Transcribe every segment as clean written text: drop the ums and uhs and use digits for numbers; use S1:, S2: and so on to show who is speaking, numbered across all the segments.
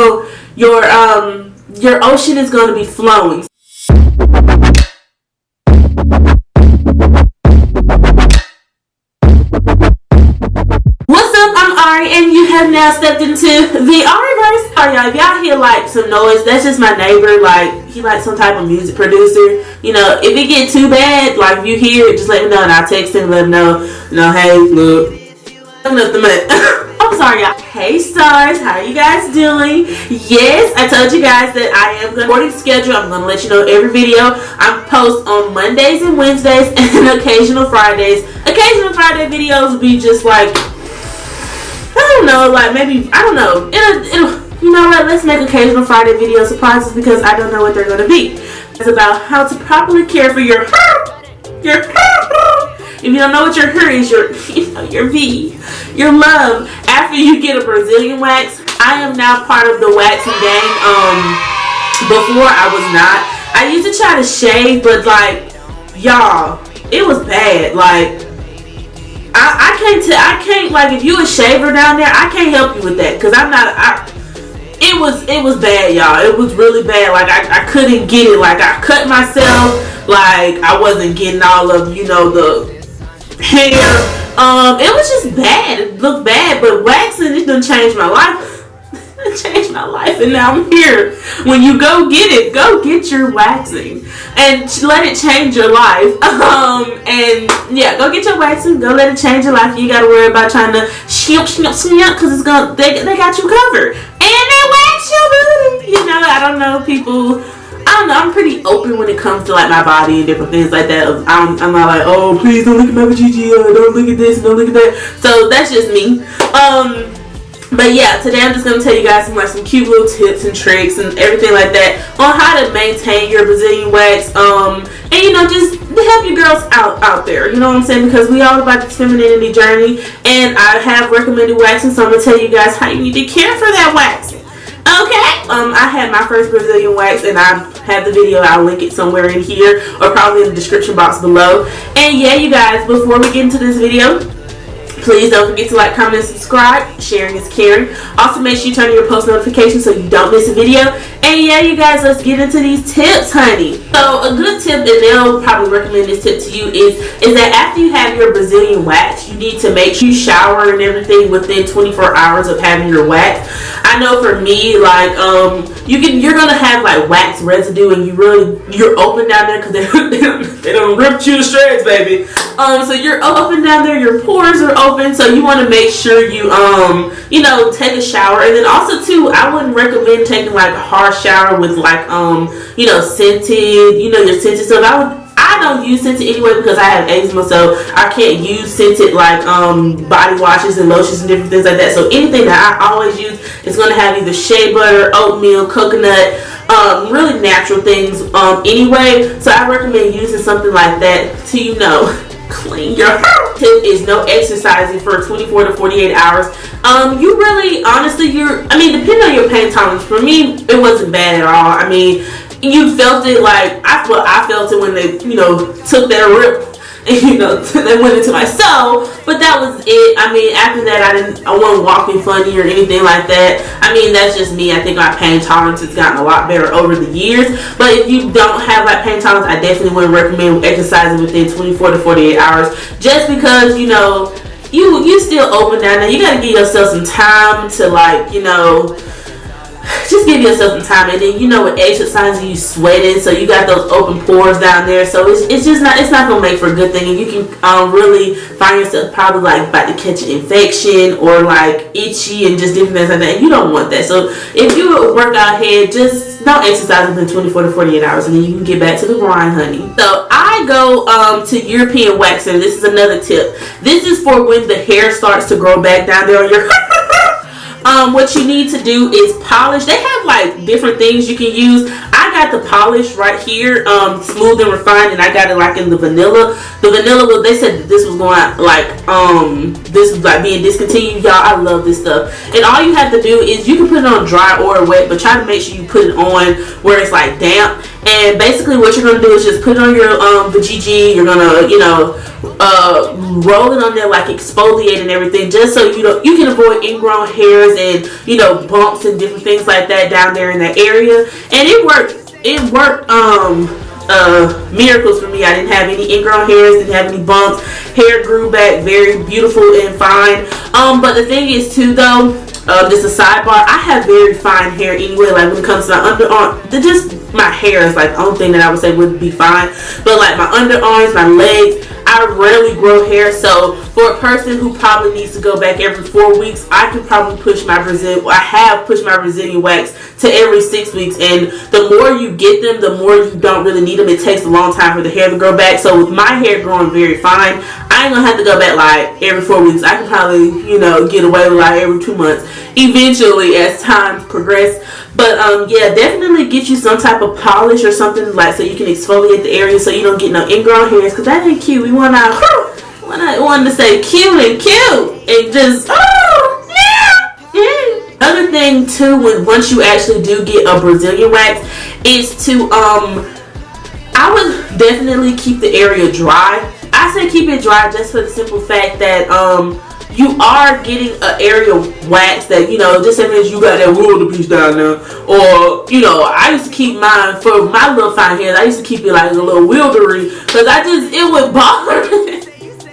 S1: So your ocean is going to be flowing. What's up? I'm Ari, and you have now stepped into the Ariverse. Alright, y'all, if y'all hear like some noise, that's just my neighbor. Like, he like some type of music producer. You know, if it get too bad, like if you hear it, just let me know, and I'll text him and let him know. You know, hey, look, I'm nothing but. I'm sorry, y'all. Hey stars, how are you guys doing? Yes, I told you guys that I am going to recording schedule. I'm going to let you know every video. I post on Mondays and Wednesdays and occasional Fridays. Occasional Friday videos will be just like, I don't know, like maybe, I don't know. It'll you know what? Let's make occasional Friday video surprises because I don't know what they're going to be. It's about how to properly care for your if you don't know what your hair is, your V, your love. After you get a Brazilian wax, I am now part of the waxing gang. Before I was not. I used to try to shave, but like, y'all, it was bad. Like, I can't like, if you a shaver down there, I can't help you with that because I'm not. It was bad, y'all. It was really bad. Like I couldn't get it. Like I cut myself. Like I wasn't getting all of, you know, the hair. It was just bad. It looked bad, but waxing, it done changed my life. It changed my life, and now I'm here. When you go get it, go get your waxing and let it change your life. And yeah, go get your waxing. Go let it change your life. You gotta worry about trying to snip because it's gonna. They got you covered, and they wax your booty. You know, I don't know, people. I don't know, I'm pretty open when it comes to like my body and different things like that. I'm not like, oh, please don't look at my vagina, don't look at this, don't look at that. So that's just me. But yeah, today I'm just going to tell you guys some cute little tips and tricks and everything like that on how to maintain your Brazilian wax. And you know, just to help you girls out there, you know what I'm saying? Because we all about this femininity journey, and I have recommended waxing, so I'm going to tell you guys how you need to care for that waxing. Okay, I had my first Brazilian wax, and I have the video. I'll link it somewhere in here or probably in the description box below. And yeah, you guys, before we get into this video, please don't forget to like, comment, and subscribe. Sharing is caring. Also, make sure you turn on your post notifications so you don't miss a video. And yeah, you guys, let's get into these tips, honey. So a good tip, and they'll probably recommend this tip to you, is that after you have your Brazilian wax, you need to make sure you shower and everything within 24 hours of having your wax. I know for me, like, you're gonna have like wax residue, and you're open down there because they don't rip you to shreds, baby. So you're open down there, your pores are open, so you want to make sure you you know, take a shower. And then also too, I wouldn't recommend taking like a hard shower with like you know, scented, you know, your scented stuff. I don't use scented anyway because I have eczema, so I can't use scented like body washes and lotions and different things like that. So anything that I always use is going to have either shea butter, oatmeal, coconut, really natural things anyway. So I recommend using something like that to, you know, clean your hair. Tip is no exercising for 24 to 48 hours. You really, honestly, I mean, depending on your pain tolerance, for me, it wasn't bad at all. I mean, you felt it like, I felt it when they, you know, took that rip and, you know, they went into my soul, but that was it. I mean, after that, I wasn't walking funny or anything like that. I mean, that's just me. I think my pain tolerance has gotten a lot better over the years, but if you don't have like pain tolerance, I definitely wouldn't recommend exercising within 24 to 48 hours, just because, you know, you still open down there. You gotta give yourself some time to, like, you know, just give yourself some time. And then, you know, with exercising, you sweating, so you got those open pores down there, so it's just not, it's not gonna make for a good thing, and you can really find yourself probably like about to catch an infection or like itchy and just different things like that, and you don't want that. So if you work out head, just don't exercise within 24 to 48 hours, and then you can get back to the grind, honey. So I go to European waxing. This is another tip. This is for when the hair starts to grow back down there on your what you need to do is polish. They have like different things you can use. I got the polish right here, smooth and refined, and I got it like in the vanilla. The vanilla, well, they said that this was going like this was like being discontinued, y'all. I love this stuff. And all you have to do is, you can put it on dry or wet, but try to make sure you put it on where it's like damp. And basically what you're going to do is just put it on your vajayjay. You're going to, you know, roll it on there, like exfoliate and everything, just so you know you can avoid ingrown hairs and, you know, bumps and different things like that down there in that area. And it worked miracles for me. I didn't have any ingrown hairs, didn't have any bumps. Hair grew back very beautiful and fine. But the thing is too though, just a sidebar, I have very fine hair anyway. Like when it comes to my underarm, just my hair is like the only thing that I would say would be fine. But like my underarms, my legs, I rarely grow hair. So for a person who probably needs to go back every 4 weeks, I can probably push my I have pushed my Brazilian wax to every 6 weeks. And the more you get them, the more you don't really need them. It takes a long time for the hair to grow back. So with my hair growing very fine, I ain't gonna have to go back like every 4 weeks. I can probably, you know, get away with like every 2 months eventually as time progresses. But yeah, definitely get you some type of polish or something, like, so you can exfoliate the area so you don't get no ingrown hairs, because that ain't cute. We want to say cute and just Other thing too, once you actually do get a Brazilian wax, is to I would definitely keep the area dry. I say keep it dry just for the simple fact that you are getting an area wax that, you know, just that means you got that wilder piece down there. Or, you know, I used to keep mine, for my little fine hairs, I used to keep it like a little wildery, because it would bother me.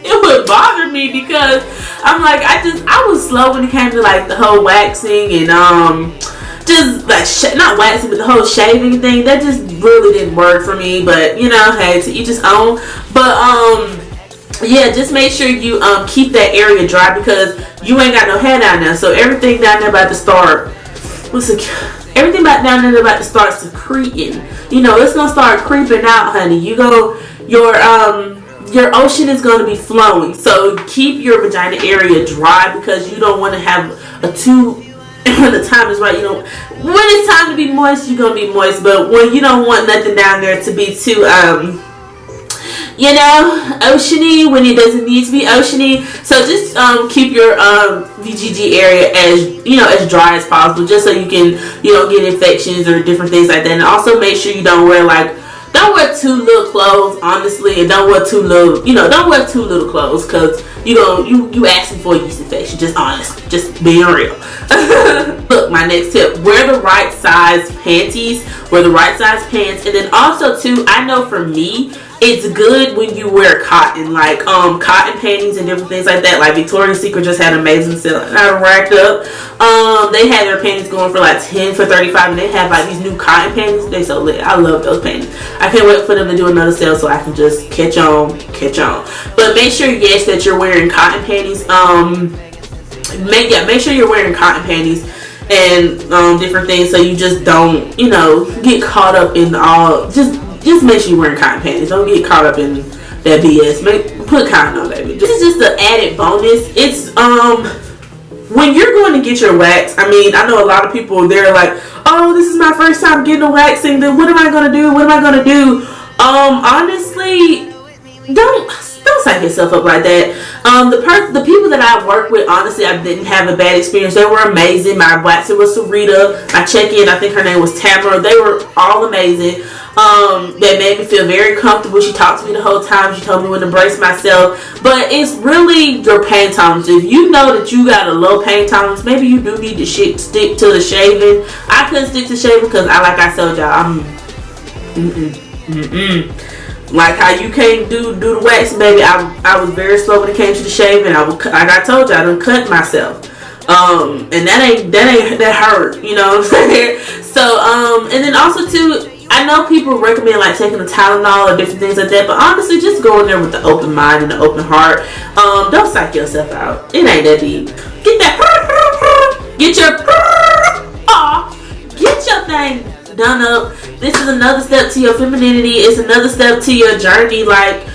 S1: It would bother me because I'm like, I was slow when it came to like the whole waxing and just like not waxing, but the whole shaving thing. That just really didn't work for me. But you know, hey, to each his own. But yeah, just make sure you keep that area dry, because you ain't got no hair down there. So everything down there about to start, everything down there about to start secreting. You know, it's gonna start creeping out, honey. Your ocean is going to be flowing. So keep your vagina area dry, because you don't want to have when the time is right, you know, when it's time to be moist, you're going to be moist. But when you don't want nothing down there to be too, you know, oceany, when it doesn't need to be oceany. So just keep your VGG area as, you know, as dry as possible, just so you can, you know, get infections or different things like that. And also make sure you don't wear too little clothes, honestly, and don't wear too little clothes, because you asking for a yeast infection. Just honestly, just being real. Look, my next tip: wear the right size panties, wear the right size pants, and then also too, I know for me, it's good when you wear cotton, like cotton panties and different things like that. Like Victoria's Secret just had an amazing sale, and I racked up. They had their panties going for like 10 for $35, and they have like these new cotton panties. They so lit. I love those panties. I can't wait for them to do another sale so I can just catch on. But make sure, yes, that you're wearing cotton panties. Make sure you're wearing cotton panties and different things, so you just don't, you know, get caught up in all. Just make sure you're wearing cotton panties. Don't get caught up in that BS. Put cotton on, baby. This is just the added bonus. It's when you're going to get your wax, I mean, I know a lot of people, they're like, oh, this is my first time getting a waxing, then what am I going to do? Honestly, don't psych yourself up like that. The people that I work with, honestly, I didn't have a bad experience. They were amazing. My waxer was Sarita. My check-in, I think her name was Tamara. They were all amazing. That made me feel very comfortable. She talked to me the whole time. She told me when to brace myself. But it's really your pain tolerance. If you know that you got a low pain tolerance, maybe you do need to stick to the shaving. I couldn't stick to shaving because, like I told y'all, like how you can't do the wax, baby. I was very slow when it came to the shaving. Like I told you, I done cut myself. And that hurt, you know what I'm saying? So, and then also too, I know people recommend like taking a Tylenol or different things like that, but honestly, just go in there with the open mind and the open heart. Don't psych yourself out. It ain't that deep. Get your thing done up. This is another step to your femininity. It's another step to your journey. Like,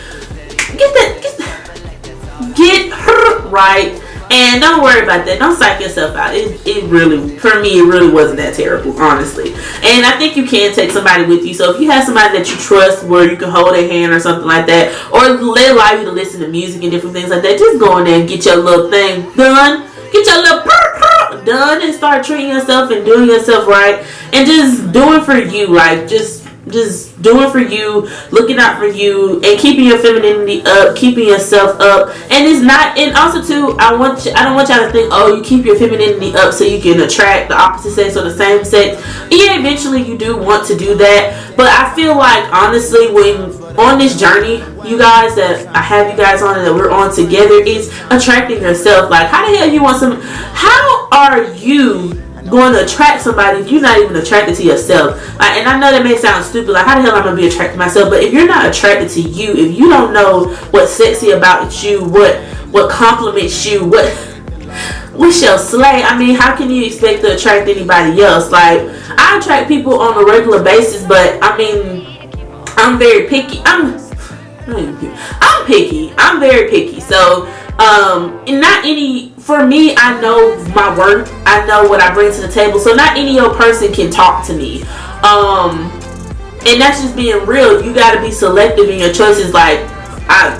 S1: get her right. And don't worry about that. Don't psych yourself out. It really, for me, it really wasn't that terrible, honestly. And I think you can take somebody with you. So if you have somebody that you trust, where you can hold their hand or something like that, or they allow you to listen to music and different things like that, just go in there and get your little thing done. Get your little done and start treating yourself and doing yourself right, and just doing for you. Like, just just doing for you, looking out for you, and keeping your femininity up, keeping yourself up. And it's not, and also too, I don't want y'all to think, oh, you keep your femininity up so you can attract the opposite sex or the same sex. Yeah, eventually you do want to do that, but I feel like honestly, when on this journey, you guys, that I have you guys on and that we're on together, is attracting yourself. Like, how the hell you want some? How are you going to attract somebody if you're not even attracted to yourself? Like, and I know that may sound stupid, like how the hell am I going to be attracted to myself? But if you're not attracted to you, if you don't know what's sexy about you, what compliments you, what shall slay, I mean, how can you expect to attract anybody else? Like, I attract people on a regular basis, but I mean, I'm very picky. I'm picky. I'm very picky. So, not any, for me, I know my worth. I know what I bring to the table. So not any old person can talk to me. And that's just being real. You got to be selective in your choices. Like,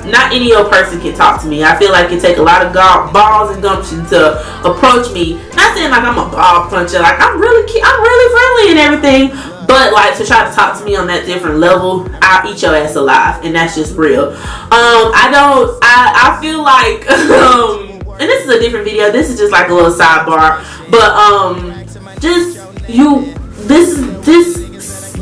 S1: not any old person can talk to me. I feel like it take a lot of balls and gumption to approach me. Not saying like I'm a ball puncher. Like, I'm really friendly and everything. But like, to try to talk to me on that different level, I'll eat your ass alive, and that's just real. I feel like, and this is a different video. This is just like a little sidebar, but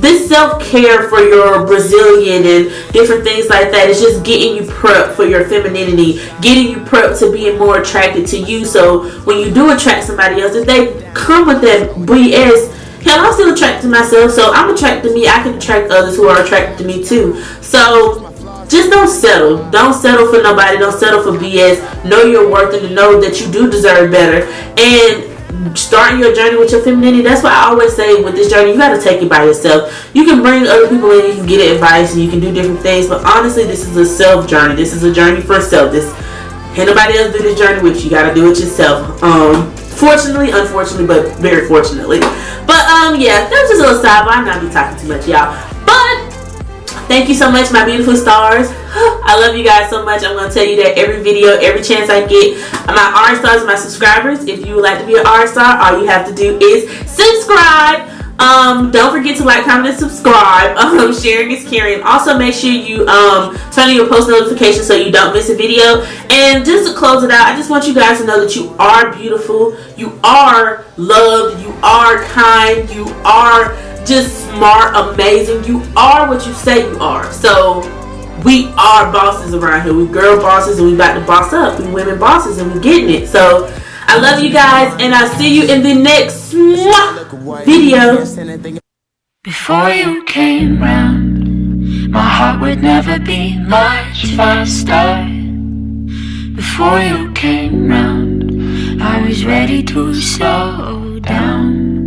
S1: this self-care for your Brazilian and different things like that is just getting you prepped for your femininity, getting you prepped to being more attracted to you. So when you do attract somebody else, if they come with that BS, hell, I'm still attracted to myself, so I'm attracted to me. I can attract others who are attracted to me too. So just don't settle. Don't settle for nobody. Don't settle for BS. Know your worth and know that you do deserve better. And starting your journey with your femininity, that's why I always say with this journey, you got to take it by yourself. You can bring other people in, you can get advice, and you can do different things, but honestly, this is a self journey. This is a journey for self. Can't nobody else do this journey with you. You got to do it yourself. Fortunately, unfortunately, but very fortunately. But yeah, that was just a little sidebar. I'm not be talking too much, y'all. But thank you so much, my beautiful stars. I love you guys so much. I'm gonna tell you that every video, every chance I get. My R stars, my subscribers. If you would like to be an R star, all you have to do is subscribe. Don't forget to like, comment, and subscribe. Sharing is caring. Also, make sure you turn on your post notifications so you don't miss a video. And just to close it out, I just want you guys to know that you are beautiful, you are loved, you are kind, you are just smart, amazing. You are what you say you are. So we are bosses around here. We girl bosses, and we about to boss up. We women bosses, and we getting it. So I love you guys, and I'll see you in the next video.
S2: Before you came round, my heart would never beat much faster. Before you came round, I was ready to slow down.